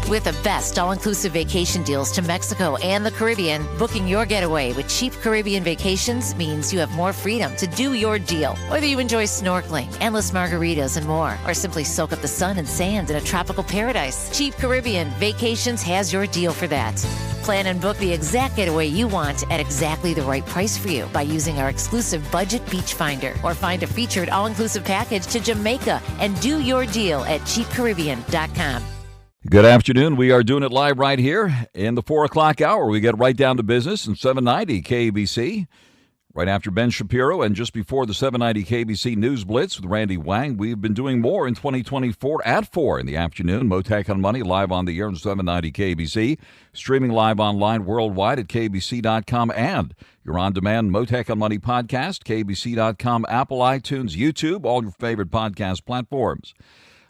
With the best all-inclusive vacation deals to Mexico and the Caribbean, booking your getaway with Cheap Caribbean Vacations means you have more freedom to do your deal. Whether you enjoy snorkeling, endless margaritas, and more, or simply soak up the sun and sand in a tropical paradise, Cheap Caribbean Vacations has your deal for that. Plan and book the exact getaway you want at exactly the right price for you by using our exclusive Budget Beach Finder, or find a featured all-inclusive package to Jamaica and do your deal at cheapcaribbean.com. Good afternoon. We are doing it live right here in the 4 o'clock hour. We get right down to business in 790 KBC. Right after Ben Shapiro and just before the 790 KBC News Blitz with Randy Wang. We've been doing more in 2024 at 4 in the afternoon. Mottek on Money live on the air on 790 KBC. Streaming live online worldwide at kbc.com and your on-demand Mottek on Money podcast, kbc.com, Apple, iTunes, YouTube, all your favorite podcast platforms.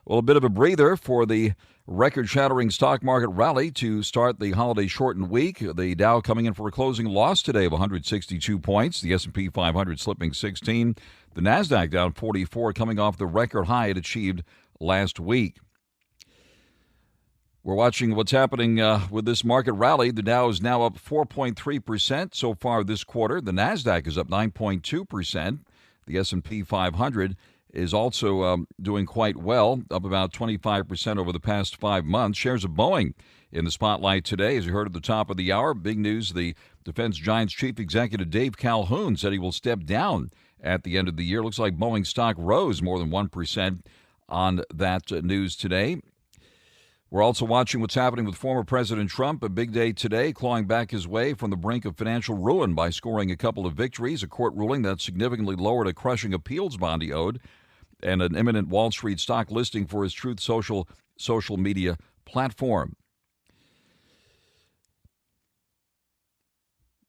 Well, a bit of a breather for the record-shattering stock market rally to start the holiday-shortened week. The Dow coming in for a closing loss today of 162 points. The S&P 500 slipping 16. The Nasdaq down 44, coming off the record high it achieved last week. We're watching what's happening with this market rally. The Dow is now up 4.3% so far this quarter. The Nasdaq is up 9.2%. The S&P 500 is also doing quite well, up about 25% over the past 5 months. Shares of Boeing in the spotlight today. As you heard at the top of the hour, big news, the defense giant's chief executive Dave Calhoun said he will step down at the end of the year. Looks like Boeing stock rose more than 1% on that news today. We're also watching what's happening with former President Trump. A big day today, clawing back his way from the brink of financial ruin by scoring a couple of victories, a court ruling that significantly lowered a crushing appeals bond he owed, and an imminent Wall Street stock listing for his Truth Social media platform.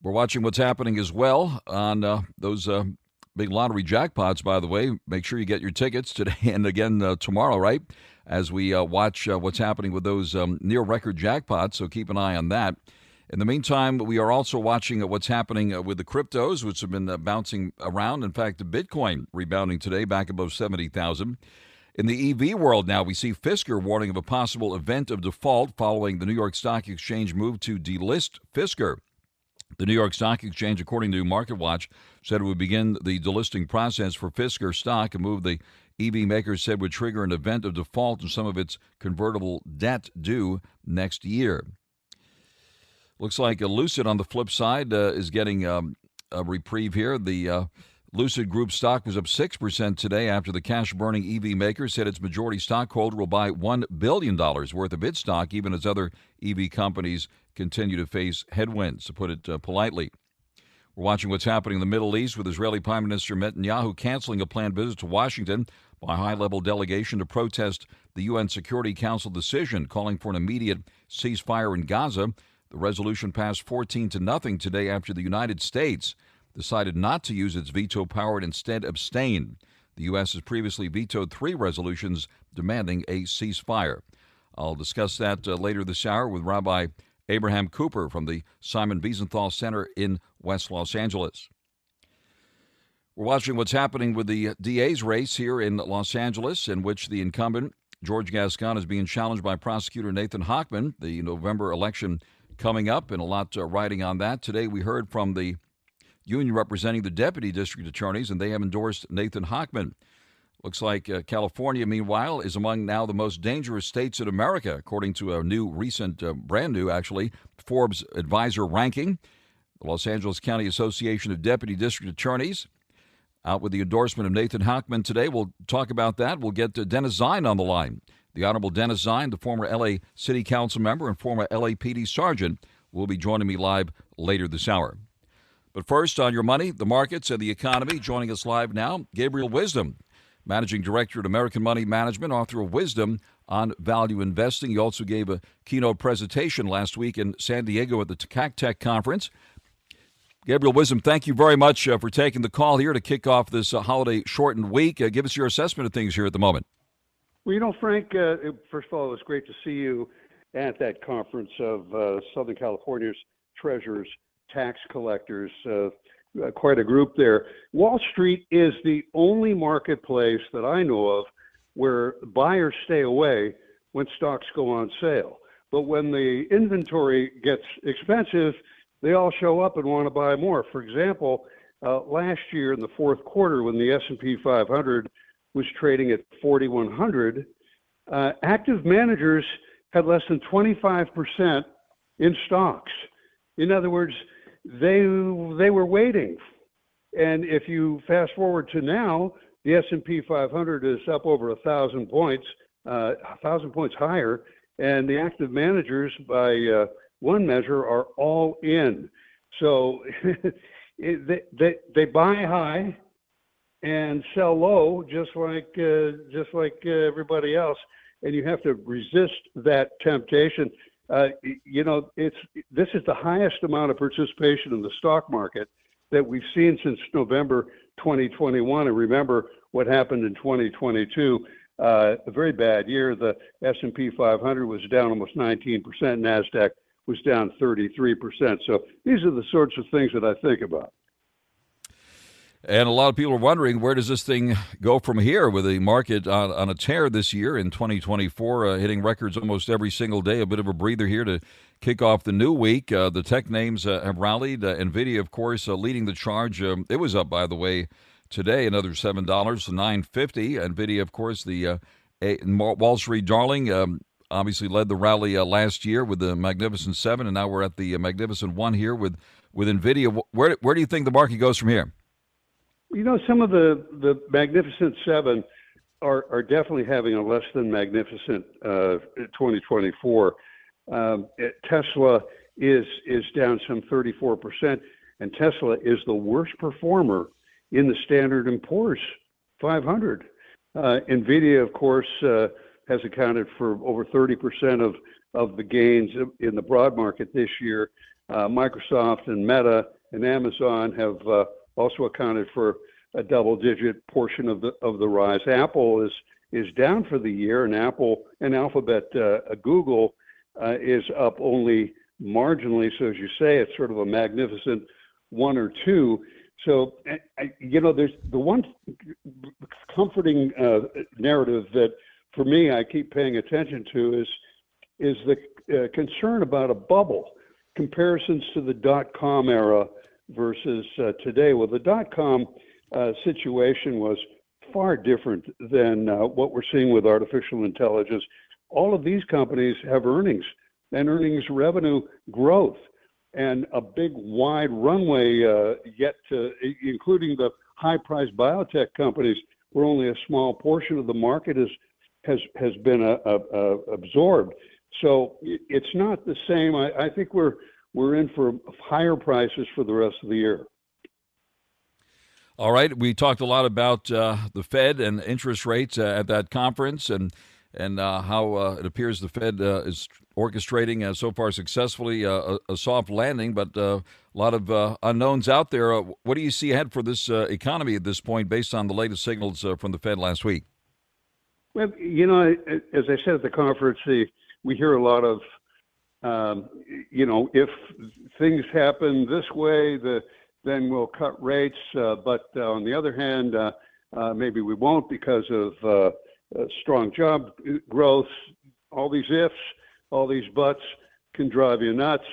We're watching what's happening as well on those big lottery jackpots, by the way. Make sure you get your tickets today and again tomorrow, right, as we watch what's happening with those near-record jackpots, so keep an eye on that. In the meantime, we are also watching what's happening with the cryptos, which have been bouncing around. In fact, the Bitcoin rebounding today, back above 70,000. In the EV world now, we see Fisker warning of a possible event of default following the New York Stock Exchange move to delist Fisker. The New York Stock Exchange, according to MarketWatch, said it would begin the delisting process for Fisker stock, a move the EV maker said would trigger an event of default in some of its convertible debt due next year. Looks like Lucid, on the flip side, is getting a reprieve here. The Lucid Group stock was up 6% today after the cash-burning EV maker said its majority stockholder will buy $1 billion worth of its stock, even as other EV companies continue to face headwinds, to put it politely. We're watching what's happening in the Middle East with Israeli Prime Minister Netanyahu canceling a planned visit to Washington by a high-level delegation to protest the UN Security Council decision calling for an immediate ceasefire in Gaza. The resolution passed 14-0 today after the United States decided not to use its veto power and instead abstain. The U.S. has previously vetoed 3 resolutions demanding a ceasefire. I'll discuss that later this hour with Rabbi Abraham Cooper from the Simon Wiesenthal Center in West Los Angeles. We're watching what's happening with the DA's race here in Los Angeles, in which the incumbent, George Gascon, is being challenged by prosecutor Nathan Hochman. The November election coming up, and a lot riding on that. Today we heard from the union representing the deputy district attorneys, and they have endorsed Nathan Hochman. Looks like California, meanwhile, is among now the most dangerous states in America, according to a new, recent, brand new, actually, Forbes advisor ranking. The Los Angeles County Association of Deputy District Attorneys out with the endorsement of Nathan Hochman today. We'll talk about that. We'll get Dennis Zine on the line. The Honorable Dennis Zine, the former L.A. City Council member and former LAPD sergeant, will be joining me live later this hour. But first, on your money, the markets, and the economy, joining us live now, Gabriel Wisdom, Managing Director at American Money Management, author of Wisdom on Value Investing. He also gave a keynote presentation last week in San Diego at the CAC Conference. Gabriel Wisdom, thank you very much for taking the call here to kick off this holiday-shortened week. Give us your assessment of things here at the moment. Well, Frank, first of all, it was great to see you at that conference of Southern California's treasurers, tax collectors, quite a group there. Wall Street is the only marketplace that I know of where buyers stay away when stocks go on sale. But when the inventory gets expensive, they all show up and want to buy more. For example, last year in the fourth quarter, when the S&P 500 was trading at 4,100, active managers had less than 25% in stocks. In other words, they were waiting. And if you fast forward to now, the S&P 500 is up over 1,000 points, 1,000 points higher, and the active managers, by one measure, are all in. So they buy high and sell low, just like everybody else, and you have to resist that temptation. This is the highest amount of participation in the stock market that we've seen since November 2021. And remember what happened in 2022, a very bad year. The S&P 500 was down almost 19%. NASDAQ was down 33%. So these are the sorts of things that I think about. And a lot of people are wondering, where does this thing go from here with the market on a tear this year in 2024, hitting records almost every single day, a bit of a breather here to kick off the new week. The tech names have rallied. NVIDIA, of course, leading the charge. It was up, by the way, today, another $7 to $9.50. NVIDIA, of course, the Wall Street darling, obviously led the rally last year with the Magnificent Seven, and now we're at the Magnificent One here with NVIDIA. Where do you think the market goes from here? Some of the Magnificent Seven are definitely having a less than magnificent 2024. Tesla is down some 34%, and Tesla is the worst performer in the Standard & Poor's 500. NVIDIA, of course, has accounted for over 30% of the gains in the broad market this year. Microsoft and Meta and Amazon have also accounted for a double-digit portion of the rise. Apple is down for the year, and Alphabet, Google is up only marginally. So as you say, it's sort of a magnificent one or two. So there's the one comforting narrative that, for me, I keep paying attention to is the concern about a bubble. Comparisons to the dot-com era versus today. Well, the dot-com situation was far different than what we're seeing with artificial intelligence. All of these companies have earnings and earnings revenue growth and a big wide runway yet to, including the high-priced biotech companies, where only a small portion of the market has been absorbed. So it's not the same. I think we're in for higher prices for the rest of the year. All right. We talked a lot about the Fed and interest rates at that conference and how it appears the Fed is orchestrating so far successfully a soft landing, but a lot of unknowns out there. What do you see ahead for this economy at this point based on the latest signals from the Fed last week? Well, as I said at the conference, we hear a lot of if things happen this way, then we'll cut rates. But on the other hand, maybe we won't because of strong job growth. All these ifs, all these buts can drive you nuts.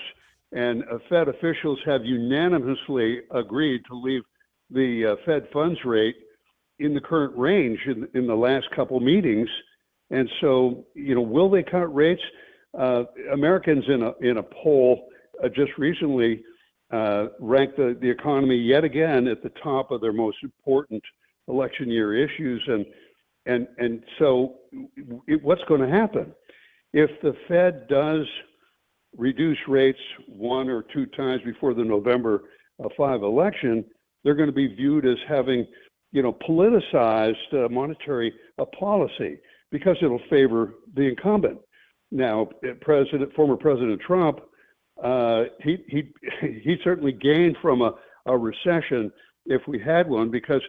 And Fed officials have unanimously agreed to leave the Fed funds rate in the current range in the last couple meetings. And so, will they cut rates? Americans in a poll just recently ranked the economy yet again at the top of their most important election year issues, and so what's going to happen if the Fed does reduce rates one or two times before the November 5 election? They're going to be viewed as having politicized monetary policy because it'll favor the incumbent. Now, former President Trump, he certainly gained from a recession if we had one, because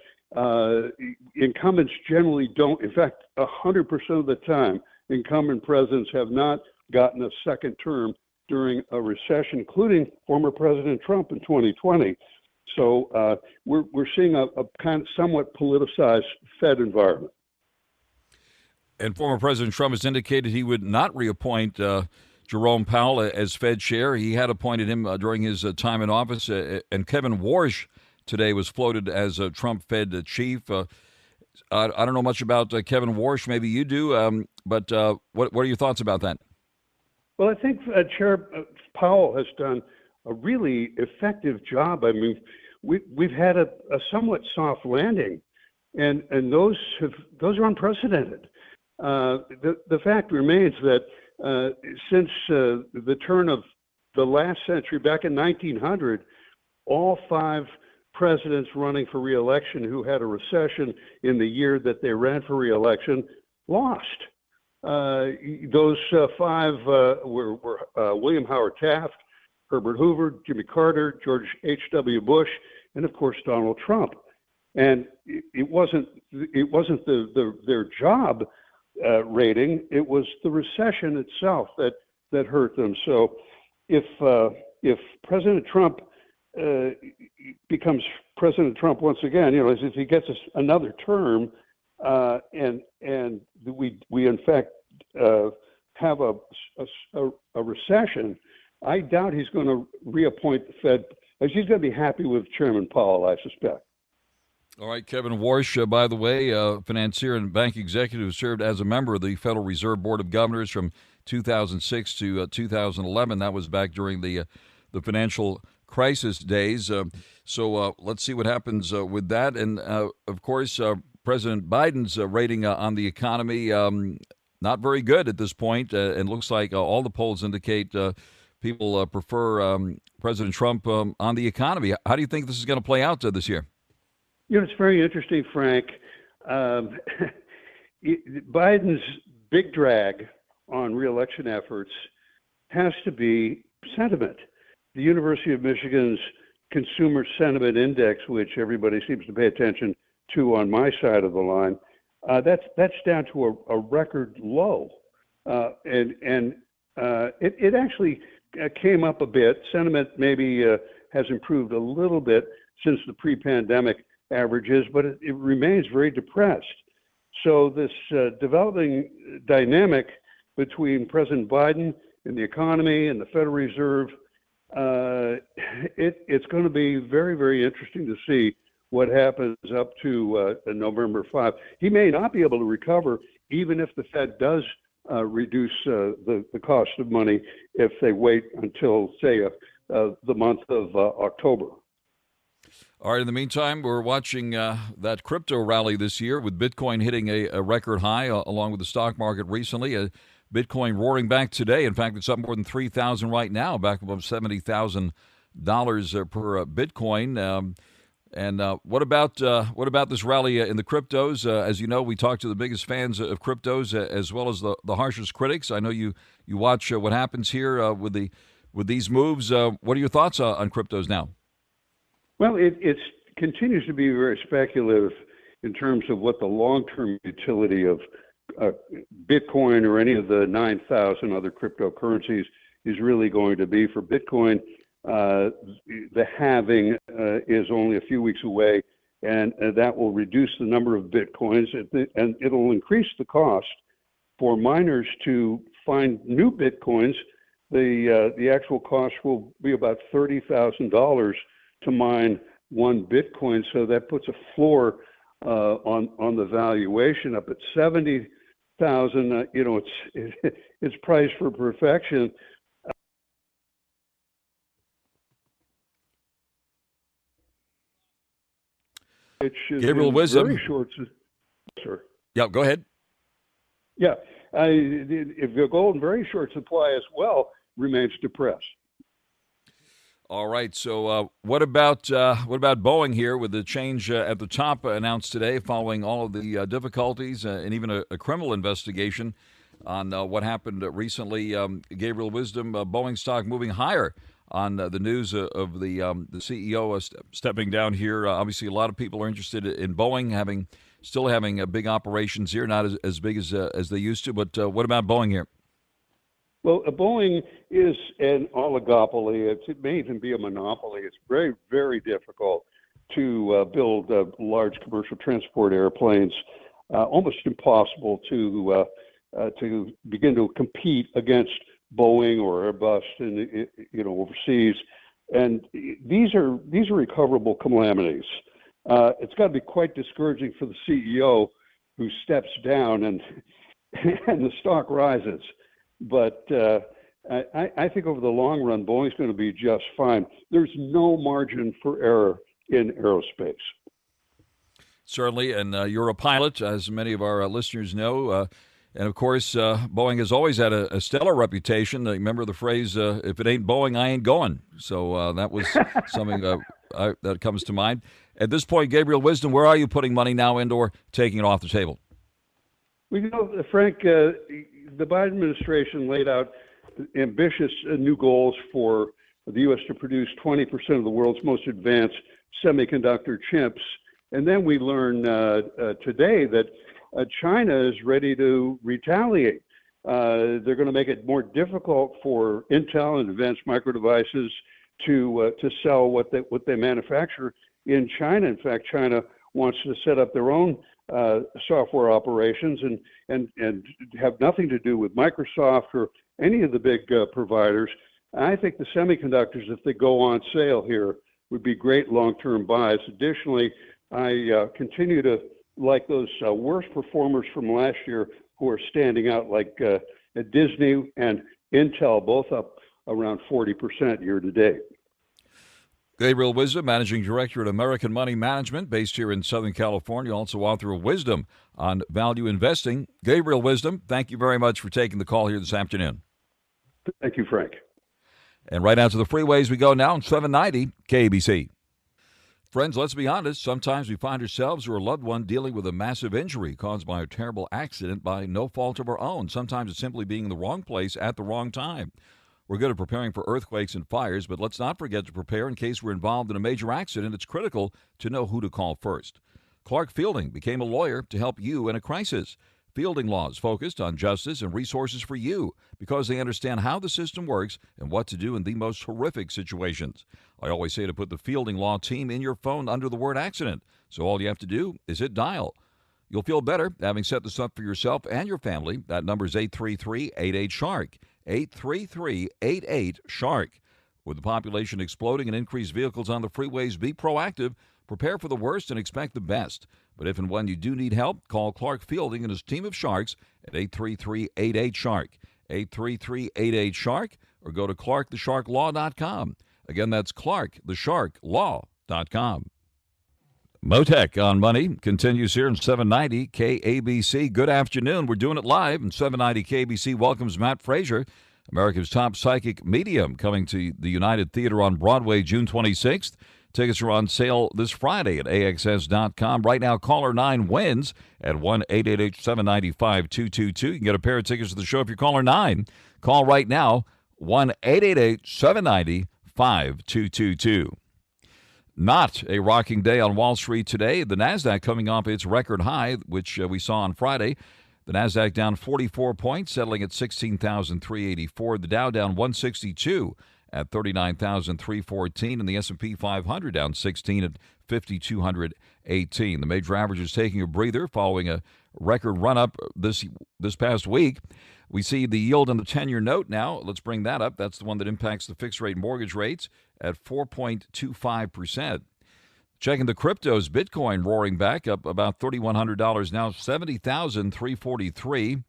incumbents generally don't. In fact, 100% of the time, incumbent presidents have not gotten a second term during a recession, including former President Trump in 2020. So we're seeing a kind of somewhat politicized Fed environment. And former President Trump has indicated he would not reappoint Jerome Powell as Fed chair. He had appointed him during his time in office, and Kevin Warsh today was floated as a Trump Fed chief. I don't know much about Kevin Warsh. Maybe you do, but what are your thoughts about that? Well, I think Chair Powell has done a really effective job. I mean, we've had a somewhat soft landing, and those are unprecedented. The fact remains that since the turn of the last century, back in 1900, all 5 presidents running for re-election who had a recession in the year that they ran for re-election lost. Those 5 were William Howard Taft, Herbert Hoover, Jimmy Carter, George H.W. Bush, and of course Donald Trump. And it wasn't their job rating; it was the recession itself that hurt them. So, if President Trump becomes President Trump once again, if he gets another term, and we in fact have a recession, I doubt he's going to reappoint the Fed. He's going to be happy with Chairman Powell, I suspect. All right, Kevin Warsh, by the way, financier and bank executive who served as a member of the Federal Reserve Board of Governors from 2006 to 2011. That was back during the financial crisis days. So let's see what happens with that. And, of course, President Biden's rating on the economy, not very good at this point. And looks like all the polls indicate people prefer President Trump on the economy. How do you think this is going to play out this year? It's very interesting, Frank. Biden's big drag on reelection efforts has to be sentiment. The University of Michigan's Consumer Sentiment Index, which everybody seems to pay attention to on my side of the line, that's down to a record low, and it actually came up a bit. Sentiment maybe has improved a little bit since the pre-pandemic averages, but it remains very depressed. So this developing dynamic between President Biden and the economy and the Federal Reserve, it's going to be very, very interesting to see what happens up to November 5. He may not be able to recover even if the Fed does reduce the cost of money if they wait until, say, the month of October. All right, in the meantime, we're watching that crypto rally this year with Bitcoin hitting a record high along with the stock market recently. Bitcoin roaring back today. In fact, it's up more than 3,000 right now, back above $70,000 per Bitcoin. And what about this rally in the cryptos? As you know, we talk to the biggest fans of cryptos as well as the harshest critics. I know you watch what happens here with these moves. What are your thoughts on cryptos now? Well, it continues to be very speculative in terms of what the long-term utility of Bitcoin or any of the 9,000 other cryptocurrencies is really going to be. For Bitcoin, the halving is only a few weeks away, and that will reduce the number of Bitcoins, and it'll increase the cost for miners to find new Bitcoins. The actual cost will be about $30,000 to mine one Bitcoin, so that puts a floor on the valuation up at $70,000. It's priced for perfection. Gabriel Wisdom. Very short, sir. Yeah, go ahead. Yeah, if the gold in very short supply as well remains depressed. All right. So, what about Boeing here with the change at the top announced today, following all of the difficulties and even a criminal investigation on what happened recently? Gabriel Wisdom, Boeing stock moving higher on the news of the CEO stepping down here. Obviously, a lot of people are interested in Boeing still having big operations here, not as big as they used to. But what about Boeing here? Well, Boeing is an oligopoly. It may even be a monopoly. It's very, very difficult to build large commercial transport airplanes. Almost impossible to begin to compete against Boeing or Airbus overseas, and these are recoverable calamities. It's got to be quite discouraging for the CEO who steps down and and the stock rises. But I think over the long run, Boeing's going to be just fine. There's no margin for error in aerospace. Certainly, and you're a pilot, as many of our listeners know. And, of course, Boeing has always had a stellar reputation. Remember the phrase, if it ain't Boeing, I ain't going. So that was something that comes to mind. At this point, Gabriel Wisdom, where are you putting money now into or taking it off the table? Well, Frank, the Biden administration laid out ambitious new goals for the U.S. to produce 20% of the world's most advanced semiconductor chips. And then we learn today that China is ready to retaliate. They're going to make it more difficult for Intel and Advanced Micro Devices to sell what they manufacture in China. In fact, China wants to set up their own software operations and have nothing to do with Microsoft or any of the big providers. I think the semiconductors, if they go on sale here, would be great long-term buys. Additionally, I continue to like those worst performers from last year who are standing out, like Disney and Intel, both up around 40% year to date. Gabriel Wisdom, Managing Director at American Money Management, based here in Southern California, also author of Wisdom on Value Investing. Gabriel Wisdom, thank you very much for taking the call here this afternoon. Thank you, Frank. And right out to the freeways we go now on 790 KABC. Friends, let's be honest. Sometimes we find ourselves or a loved one dealing with a massive injury caused by a terrible accident by no fault of our own. Sometimes it's simply being in the wrong place at the wrong time. We're good at preparing for earthquakes and fires, but let's not forget to prepare in case we're involved in a major accident. It's critical to know who to call first. Clark Fielding became a lawyer to help you in a crisis. Fielding Law is focused on justice and resources for you because they understand how the system works and what to do in the most horrific situations. I always say to put the Fielding Law team in your phone under the word accident. So all you have to do is hit dial. You'll feel better having set this up for yourself and your family. That number is 833-88-SHARK. 833-88-SHARK. With the population exploding and increased vehicles on the freeways, be proactive, prepare for the worst, and expect the best. But if and when you do need help, call Clark Fielding and his team of sharks at 833-88-SHARK. 833-88-SHARK, or go to clarkthesharklaw.com. Again, that's clarkthesharklaw.com. Mottek on Money continues here in 790 KABC. Good afternoon. We're doing it live, and 790 KABC welcomes Matt Frazier, America's top psychic medium, coming to the United Theater on Broadway June 26th. Tickets are on sale this Friday at AXS.com. Right now, caller 9 wins at 1-888-795-2222. You can get a pair of tickets to the show if you're caller 9. Call right now, 1-888-790-5222. Not a rocking day on Wall Street today. The NASDAQ coming off its record high, which we saw on Friday. The NASDAQ down 44 points, settling at 16,384. The Dow down 162 at 39,314. And the S&P 500 down 16 at 5,218. The major averages taking a breather following a record run-up this past week. We see the yield on the 10-year note now. Let's bring that up. That's the one that impacts the fixed-rate mortgage rates at 4.25%. Checking the cryptos, Bitcoin roaring back up about $3,100 now, 70,343.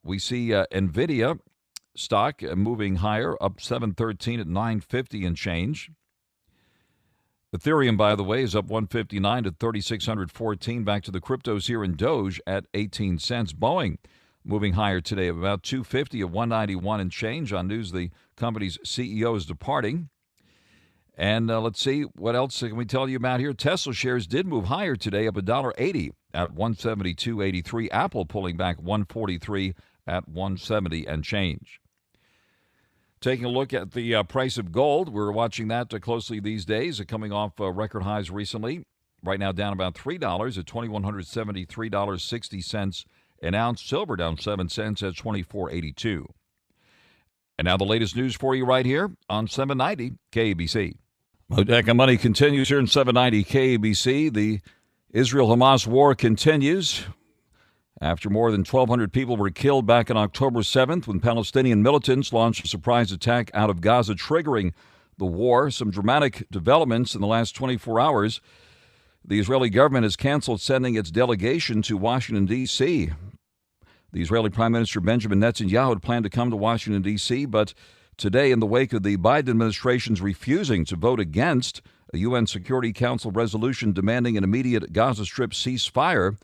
We see NVIDIA stock moving higher, up 713 at 950 and change. Ethereum, by the way, is up 159 to 3,614. Back to the cryptos here in Doge at 18 cents. Boeing moving higher today of about 250 at 191 and change on news the company's CEO is departing. And let's see, what else can we tell you about here? Tesla shares did move higher today, up $1.80 at 172.83. Apple pulling back 143 at 170 and change. Taking a look at the price of gold, we're watching that closely these days, coming off record highs recently. Right now down about $3 at $2,173.60 an ounce. Silver down 7 cents at $24.82. And now the latest news for you right here on 790 KABC. Mottek on Money continues here in 790 KABC. The Israel-Hamas war continues After more than 1,200 people were killed back on October 7th when Palestinian militants launched a surprise attack out of Gaza, triggering the war. Some dramatic developments in the last 24 hours. The Israeli government has canceled sending its delegation to Washington, D.C. The Israeli Prime Minister Benjamin Netanyahu had planned to come to Washington, D.C., but today, in the wake of the Biden administration's refusing to vote against a UN Security Council resolution demanding an immediate Gaza Strip ceasefire,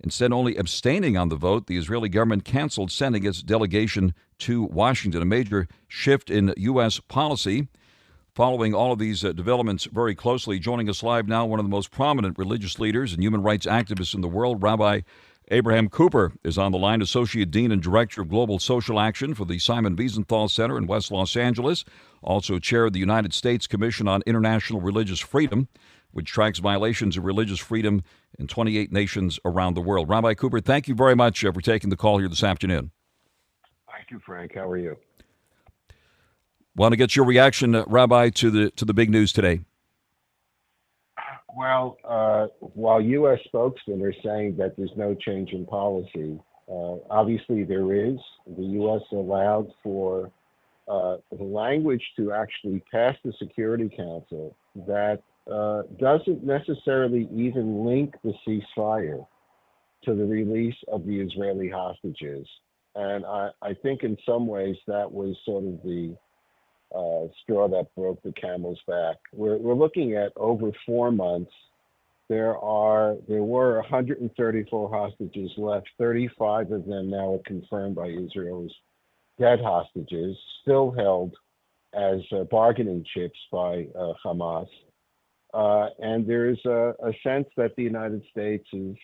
instead only abstaining on the vote, the Israeli government canceled sending its delegation to Washington, a major shift in U.S. policy. Following all of these developments very closely, joining us live now, one of the most prominent religious leaders and human rights activists in the world, Rabbi Abraham Cooper, is on the line, Associate Dean and Director of Global Social Action for the Simon Wiesenthal Center in West Los Angeles, also chair of the United States Commission on International Religious Freedom, which tracks violations of religious freedom in 28 nations around the world. Rabbi Cooper, thank you very much for taking the call here this afternoon. Thank you, Frank. How are you? Want to get your reaction, Rabbi, to the big news today? Well, while U.S. spokesmen are saying that there's no change in policy, obviously there is. The U.S. allowed for the language to actually pass the Security Council that doesn't necessarily even link the ceasefire to the release of the Israeli hostages. And I think in some ways that was sort of the straw that broke the camel's back. We're looking at over 4 months. There were 134 hostages left. 35 of them now are confirmed by Israel as dead hostages, still held as bargaining chips by Hamas. And there is a sense that the United States is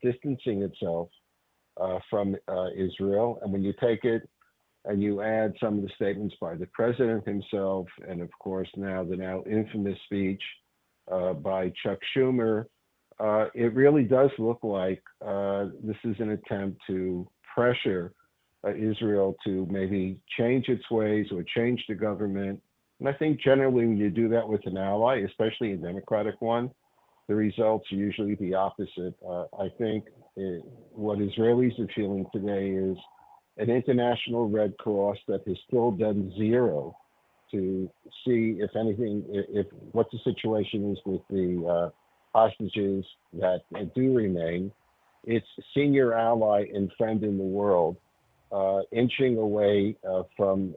distancing itself from Israel. And when you take it and you add some of the statements by the president himself, and of course now the now infamous speech by Chuck Schumer, it really does look like this is an attempt to pressure Israel to maybe change its ways or change the government. And I think generally when you do that with an ally, especially a democratic one, the results are usually the opposite. I think what Israelis are feeling today is an international Red Cross that has still done zero to see if anything, if what the situation is with the hostages that do remain. Its senior ally and friend in the world, inching away from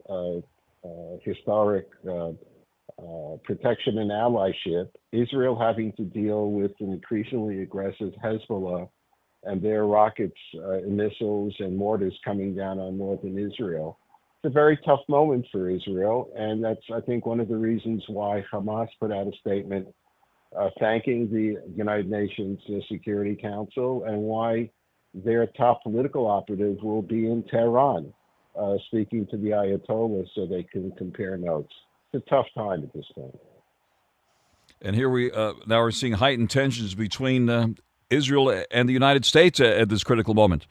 historic protection and allyship, Israel having to deal with an increasingly aggressive Hezbollah and their rockets, missiles, and mortars coming down on northern Israel. It's a very tough moment for Israel, and that's, I think, one of the reasons why Hamas put out a statement thanking the United Nations Security Council, and why their top political operative will be in Tehran, speaking to the Ayatollah so they can compare notes. It's a tough time at this point. And here we now are seeing heightened tensions between Israel and the United States at this critical moment.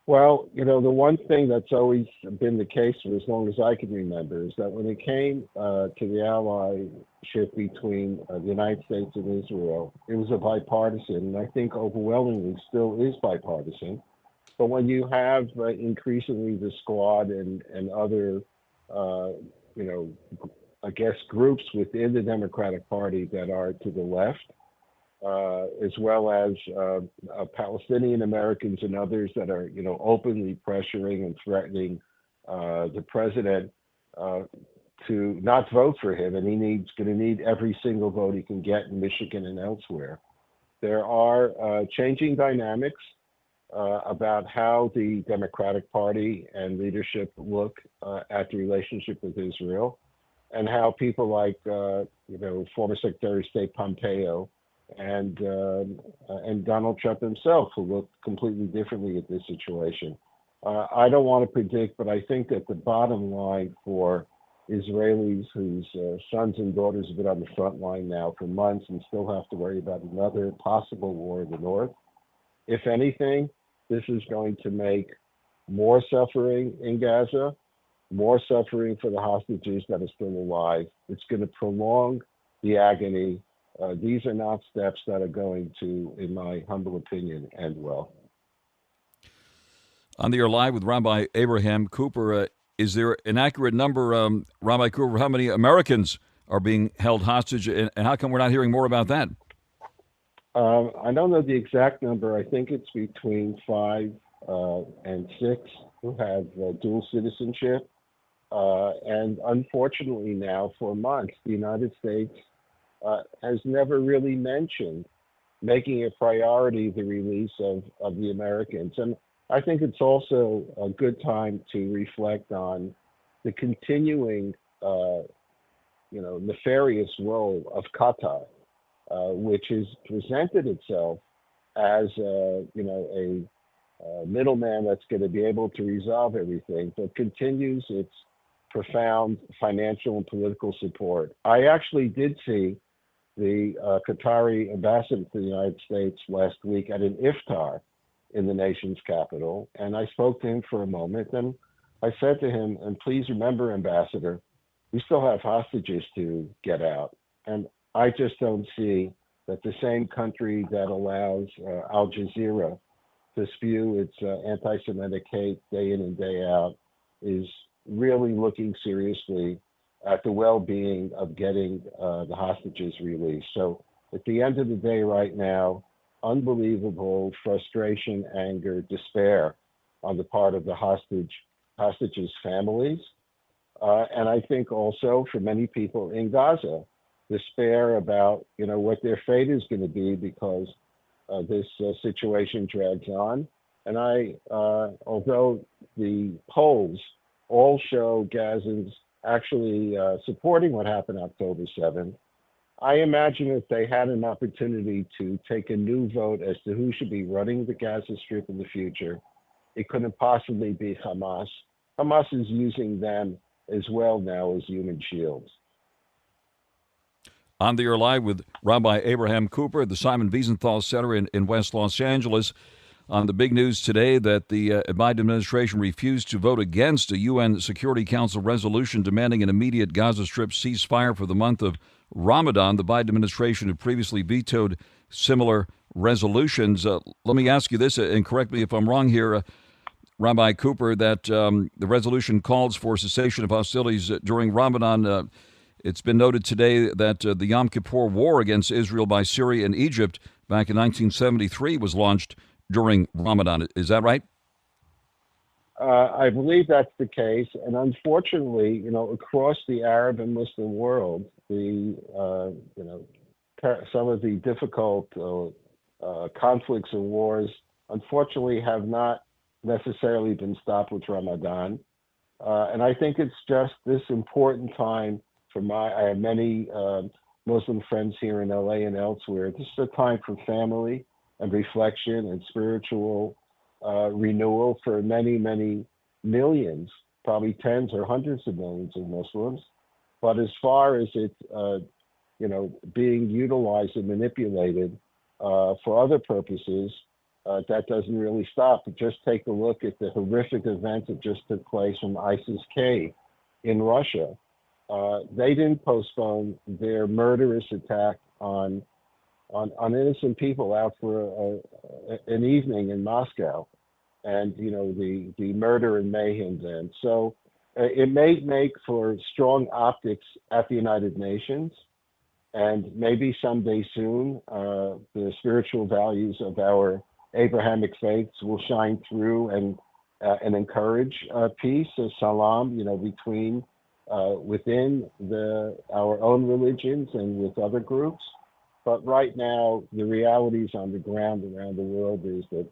Well, you know, the one thing that's always been the case for as long as I can remember is that when it came to the allyship between the United States and Israel, it was a bipartisan, and I think overwhelmingly still is bipartisan. But when you have increasingly the Squad and other, you know, I guess groups within the Democratic Party that are to the left, as well as Palestinian Americans and others that are, you know, openly pressuring and threatening the president to not vote for him, and he's going to need every single vote he can get in Michigan and elsewhere. There are changing dynamics about how the Democratic Party and leadership look at the relationship with Israel, and how people like, you know, former Secretary of State Pompeo and Donald Trump himself, who look completely differently at this situation. I don't want to predict, but I think that the bottom line for Israelis whose sons and daughters have been on the front line now for months and still have to worry about another possible war in the north, if anything, this is going to make more suffering in Gaza, more suffering for the hostages that are still alive. It's going to prolong the agony. These are not steps that are going to, in my humble opinion, end well. On the air live with Rabbi Abraham Cooper. Is there an accurate number, Rabbi Cooper, how many Americans are being held hostage, and how come we're not hearing more about that? I don't know the exact number. I think it's between 5 and 6 who have dual citizenship. And unfortunately now, for months, the United States has never really mentioned making a priority the release of the Americans. And I think it's also a good time to reflect on the continuing, nefarious role of Qatar, which has presented itself as, a middleman that's going to be able to resolve everything, but continues its profound financial and political support. I actually did see the Qatari ambassador to the United States last week at an iftar in the nation's capital, and I spoke to him for a moment, and I said to him, and please remember, Ambassador, we still have hostages to get out. And I just don't see that the same country that allows Al Jazeera to spew its anti-Semitic hate day in and day out is really looking seriously at the well-being of getting the hostages released. So at the end of the day right now, unbelievable frustration, anger, despair on the part of the hostages' families. And I think also for many people in Gaza, despair about, what their fate is going to be because this situation drags on. And although the polls all show Gazans actually supporting what happened October 7th, I imagine if they had an opportunity to take a new vote as to who should be running the Gaza Strip in the future, it couldn't possibly be Hamas. Hamas is using them as well now as human shields. On the air live with Rabbi Abraham Cooper at the Simon Wiesenthal Center in West Los Angeles. On the big news today that the Biden administration refused to vote against a UN Security Council resolution demanding an immediate Gaza Strip ceasefire for the month of Ramadan. The Biden administration had previously vetoed similar resolutions. Let me ask you this, and correct me if I'm wrong here, Rabbi Cooper, that the resolution calls for cessation of hostilities during Ramadan. It's been noted today that the Yom Kippur War against Israel by Syria and Egypt back in 1973 was launched during Ramadan. Is that right? I believe that's the case. And unfortunately, across the Arab and Muslim world, some of the difficult conflicts and wars, unfortunately, have not necessarily been stopped with Ramadan. And I think it's just this important time I have many Muslim friends here in LA and elsewhere. This is a time for family and reflection and spiritual renewal for many, many millions, probably tens or hundreds of millions of Muslims. But as far as it, being utilized and manipulated for other purposes, that doesn't really stop. But just take a look at the horrific event that just took place from ISIS-K in Russia. They didn't postpone their murderous attack on innocent people out for an evening in Moscow, and the murder and mayhem then. So it may make for strong optics at the United Nations, and maybe someday soon the spiritual values of our Abrahamic faiths will shine through and encourage peace, salam, between within our own religions and with other groups. But right now, the realities on the ground around the world is that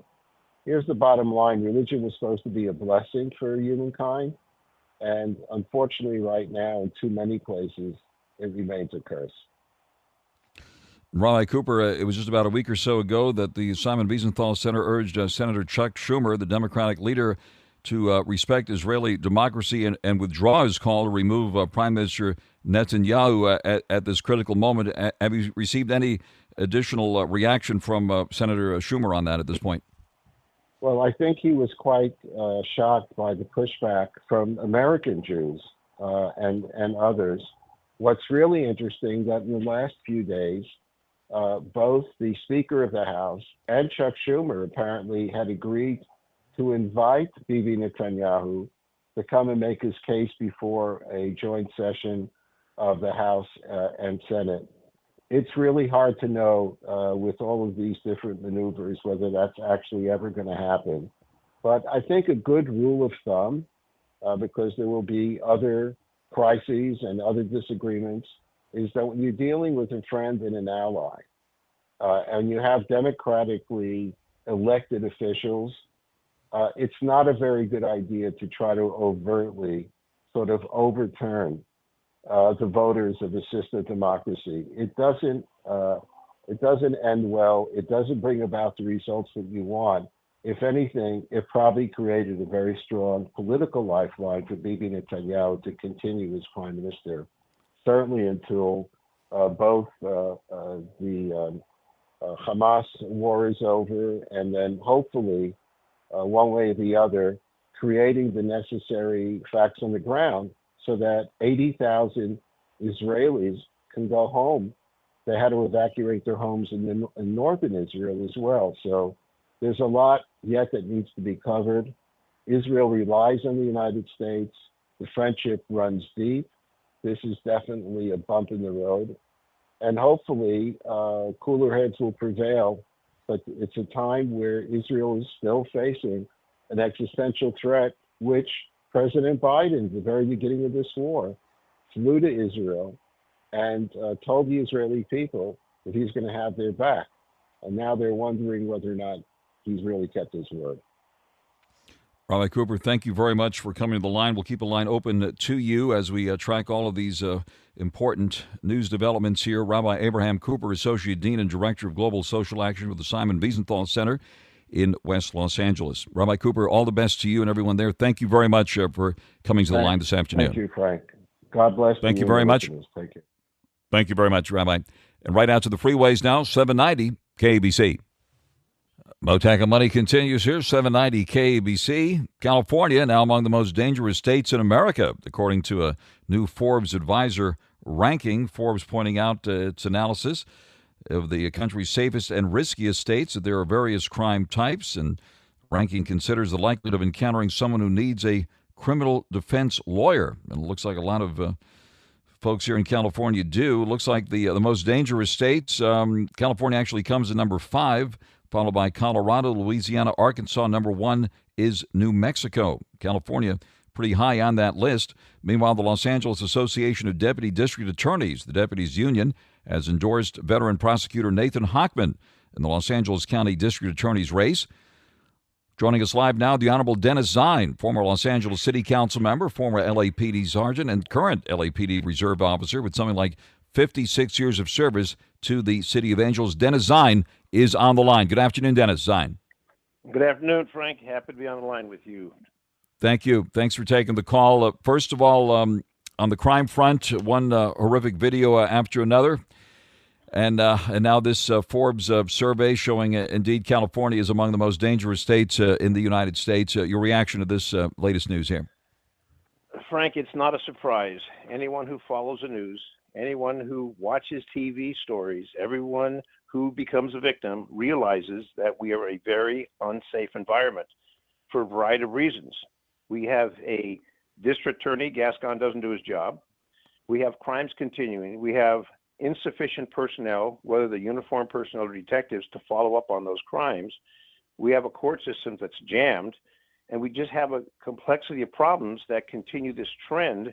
here's the bottom line. Religion was supposed to be a blessing for humankind. And unfortunately, right now, in too many places, it remains a curse. Rabbi Cooper, it was just about a week or so ago that the Simon Wiesenthal Center urged Senator Chuck Schumer, the Democratic leader, to respect Israeli democracy and withdraw his call to remove Prime Minister Netanyahu at this critical moment. Have you received any additional reaction from Senator Schumer on that at this point? Well, I think he was quite shocked by the pushback from American Jews and others. What's really interesting that in the last few days, both the Speaker of the House and Chuck Schumer apparently had agreed to invite Bibi Netanyahu to come and make his case before a joint session of the House and Senate. It's really hard to know with all of these different maneuvers whether that's actually ever going to happen. But I think a good rule of thumb, because there will be other crises and other disagreements, is that when you're dealing with a friend and an ally, and you have democratically elected officials, it's not a very good idea to try to overtly sort of overturn the voters of a system democracy. It doesn't end well. It doesn't bring about the results that you want. If anything, it probably created a very strong political lifeline for Bibi Netanyahu to continue as prime minister, certainly until both the Hamas war is over, and then hopefully, one way or the other, creating the necessary facts on the ground so that 80,000 Israelis can go home. They had to evacuate their homes in northern Israel as well. So there's a lot yet that needs to be covered. Israel relies on the United States. The friendship runs deep. This is definitely a bump in the road. And hopefully, cooler heads will prevail. But it's a time where Israel is still facing an existential threat, which President Biden, at the very beginning of this war, flew to Israel and told the Israeli people that he's going to have their back. And now they're wondering whether or not he's really kept his word. Rabbi Cooper, thank you very much for coming to the line. We'll keep a line open to you as we track all of these important news developments here. Rabbi Abraham Cooper, Associate Dean and Director of Global Social Action with the Simon Wiesenthal Center in West Los Angeles. Rabbi Cooper, all the best to you and everyone there. Thank you very much for coming to the line this afternoon. Thank you, Frank. God bless you. Thank you very much. Thank you. Thank you very much, Rabbi. And right out to the freeways now, 790 KABC. Mottek and Money continues here, 790 KABC. California now among the most dangerous states in America, according to a new Forbes Advisor ranking. Forbes pointing out its analysis of the country's safest and riskiest states, that there are various crime types, and ranking considers the likelihood of encountering someone who needs a criminal defense lawyer. And it looks like a lot of folks here in California do. It looks like the most dangerous states, California actually comes in number 5, followed by Colorado, Louisiana, Arkansas. Number 1 is New Mexico. California pretty high on that list. Meanwhile, the Los Angeles Association of Deputy District Attorneys, the Deputies Union, has endorsed veteran prosecutor Nathan Hochman in the Los Angeles County District Attorney's race. Joining us live now, the Honorable Dennis Zine, former Los Angeles City Council member, former LAPD sergeant, and current LAPD reserve officer with something like 56 years of service to the City of Angels. Dennis Zine is on the line. Good afternoon, Dennis Zine. Good afternoon, Frank. Happy to be on the line with you. Thank you. Thanks for taking the call. First of all, on the crime front, one horrific video after another. And now this Forbes survey showing indeed California is among the most dangerous states in the United States. Your reaction to this latest news here? Frank, it's not a surprise. Anyone who follows the news, anyone who watches TV stories, everyone who becomes a victim realizes that we are a very unsafe environment for a variety of reasons. We have a district attorney, Gascon doesn't do his job. We have crimes continuing. We have insufficient personnel, whether the uniformed personnel or detectives, to follow up on those crimes. We have a court system that's jammed, and we just have a complexity of problems that continue this trend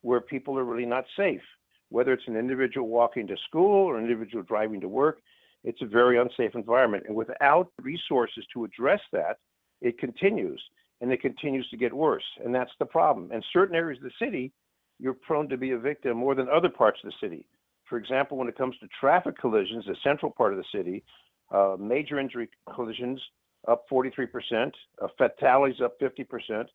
where people are really not safe. Whether it's an individual walking to school or an individual driving to work, it's a very unsafe environment. And without resources to address that, it continues, and it continues to get worse. And that's the problem. In certain areas of the city, you're prone to be a victim more than other parts of the city. For example, when it comes to traffic collisions, the central part of the city, major injury collisions up 43%, fatalities up 50%.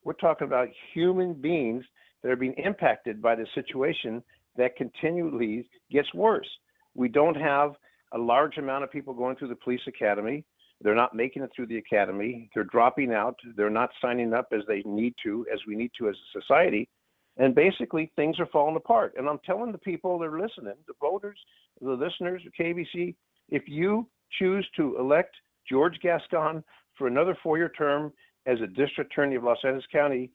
We're talking about human beings that are being impacted by the situation that continually gets worse. We don't have a large amount of people going through the police academy. They're not making it through the academy. They're dropping out. They're not signing up as they need to, as we need to as a society. And basically, things are falling apart. And I'm telling the people that are listening, the voters, the listeners of KBC, if you choose to elect George Gascon for another 4-year term, as a district attorney of Los Angeles County,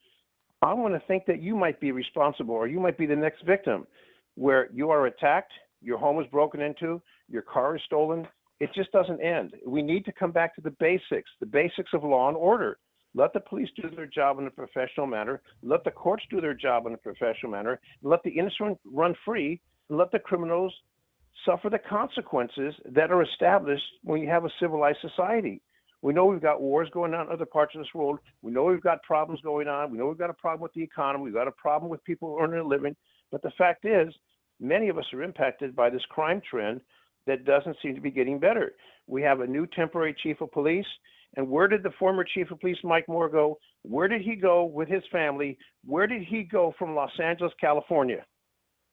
I want to think that you might be responsible, or you might be the next victim, where you are attacked, your home is broken into, your car is stolen. It just doesn't end. We need to come back to the basics of law and order. Let the police do their job in a professional manner. Let the courts do their job in a professional manner. Let the innocent run free, and let the criminals suffer the consequences that are established when you have a civilized society. We know we've got wars going on in other parts of this world. We know we've got problems going on. We know we've got a problem with the economy. We've got a problem with people earning a living. But the fact is, many of us are impacted by this crime trend that doesn't seem to be getting better. We have a new temporary chief of police. And where did the former chief of police, Mike Moore, go? Where did he go with his family? Where did he go from Los Angeles, California?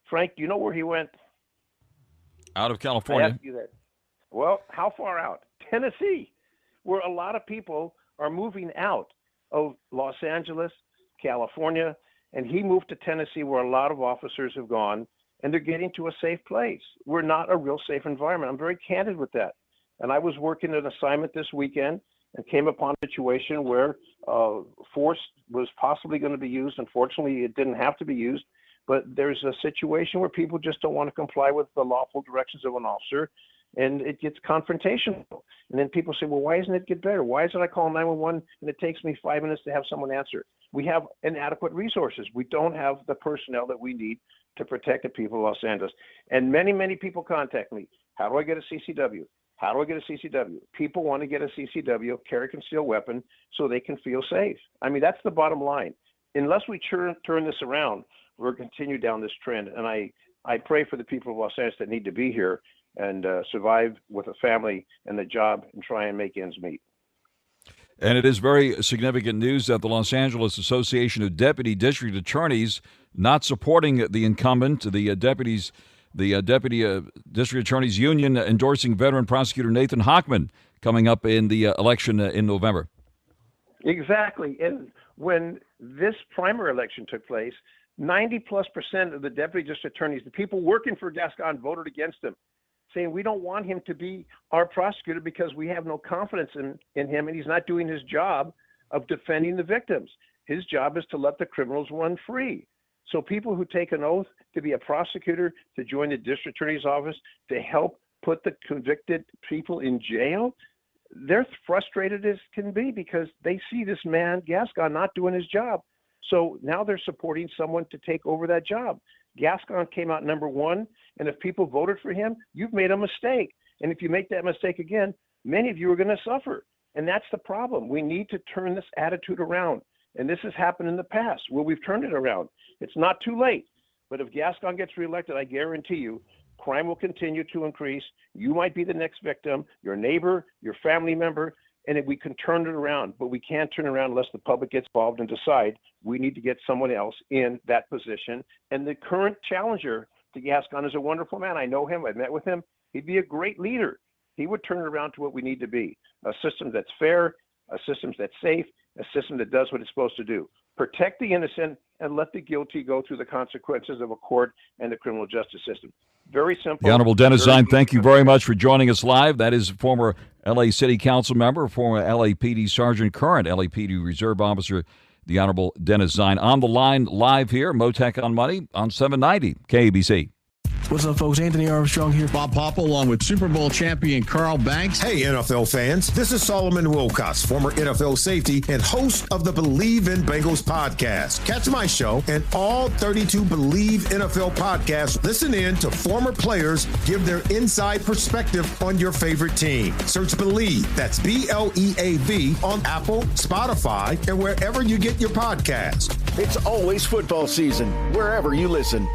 Frank, do you know where he went? Out of California. I asked you that. Well, how far out? Tennessee, where a lot of people are moving out of Los Angeles, California, and he moved to Tennessee, where a lot of officers have gone, and they're getting to a safe place. We're not a real safe environment. I'm very candid with that. And I was working an assignment this weekend and came upon a situation where force was possibly going to be used. Unfortunately, it didn't have to be used. But there's a situation where people just don't want to comply with the lawful directions of an officer, and it gets confrontational. And then people say, well, why doesn't it get better? Why is it I call 911 and it takes me 5 minutes to have someone answer? We have inadequate resources. We don't have the personnel that we need to protect the people of Los Angeles. And many, many people contact me. How do I get a CCW? How do I get a CCW? People want to get a CCW, carry a concealed weapon, so they can feel safe. I mean, that's the bottom line. Unless we turn this around, we're going to continue down this trend. And I pray for the people of Los Angeles that need to be here and survive with a family and a job and try and make ends meet. And it is very significant news that the Los Angeles Association of Deputy District Attorneys not supporting the incumbent, the Deputy District Attorneys Union endorsing veteran prosecutor Nathan Hochman coming up in the election in November. Exactly. And when this primary election took place, 90+% of the deputy district attorneys, the people working for Gascon, voted against him, saying we don't want him to be our prosecutor because we have no confidence in him, and he's not doing his job of defending the victims. His job is to let the criminals run free. So people who take an oath to be a prosecutor, to join the district attorney's office, to help put the convicted people in jail, they're frustrated as can be because they see this man, Gascon, not doing his job. So now they're supporting someone to take over that job. Gascon came out number one, and if people voted for him, you've made a mistake. And if you make that mistake again, many of you are going to suffer. And that's the problem. We need to turn this attitude around. And this has happened in the past where we've turned it around. It's not too late. But if Gascon gets reelected, I guarantee you, crime will continue to increase. You might be the next victim, your neighbor, your family member, and we can turn it around. But we can't turn it around unless the public gets involved and decide we need to get someone else in that position. And the current challenger to Gascon is a wonderful man. I know him. I've met with him. He'd be a great leader. He would turn it around to what we need to be, a system that's fair, a system that's safe, a system that does what it's supposed to do. Protect the innocent and let the guilty go through the consequences of a court and the criminal justice system. Very simple. The Honorable Dennis Zine, thank you very much for joining us live. That is former L.A. City Council member, former LAPD Sergeant, current LAPD Reserve Officer, the Honorable Dennis Zine. On the line live here, Mottek on Money on 790 KABC. What's up, folks? Anthony Armstrong here. Bob Popple, along with Super Bowl champion Carl Banks. Hey, NFL fans. This is Solomon Wilcox, former NFL safety and host of the Believe in Bengals podcast. Catch my show and all 32 Believe NFL podcasts. Listen in to former players give their inside perspective on your favorite team. Search Believe, that's BLEAV, on Apple, Spotify, and wherever you get your podcast. It's always football season, wherever you listen.